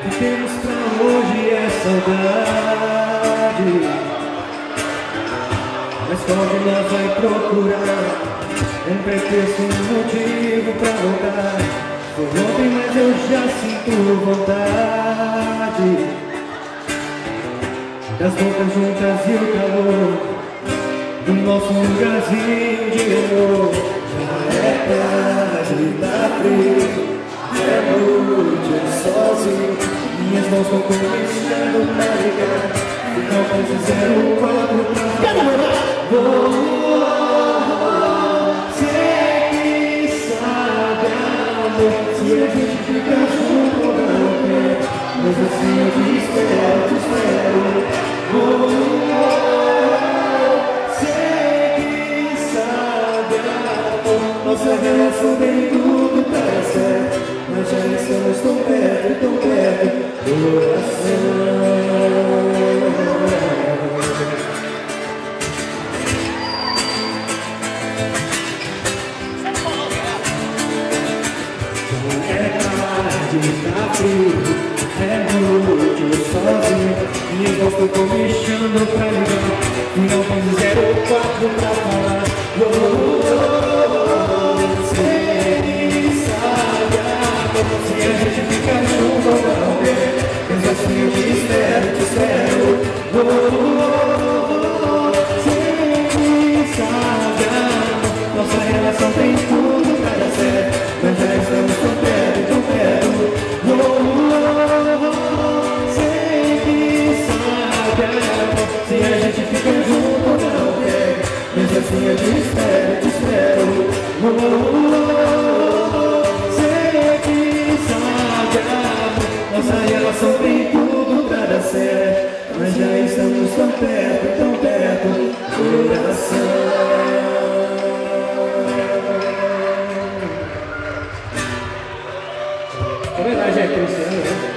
que temos pra hoje é saudade. Mas quando nós vai procurar um pretexto, um motivo pra voltar. Foi ontem, mas eu já sinto vontade das bocas juntas e o calor do nosso lugarzinho de amor. Já é tarde, tá frio, é noite, é sozinho. Minhas mãos estão começando pra ligar. Final 04 pra falar. Sei que sabe, amor, se a gente ficar junto ou não quer. Mas assim eu te espero, te espero. Sei que sabe, amor, nossa relação tem tudo para ser. Mas já estamos tão perto, coração. Tá frio, é noite, eu sozinho. Minhas mãos estão comichando pra ligar. Final 04 pra falar. Sei que sabe, amor, se a gente ficar junto ou não ver. Mas assim eu te espero, te espero. Sei que sabe, amor, nossa relação tem tudo pra dar certo. Mas já estamos tão perto, tão perto. Sei que sabe, amor, se a gente fica junto ou não quer. Mas assim eu te espero, te espero. Sei que sabe, amor, nossa relação tem tudo pra dar certo. Mas já estamos tão perto, coração. Homenagem a Cristiano, né?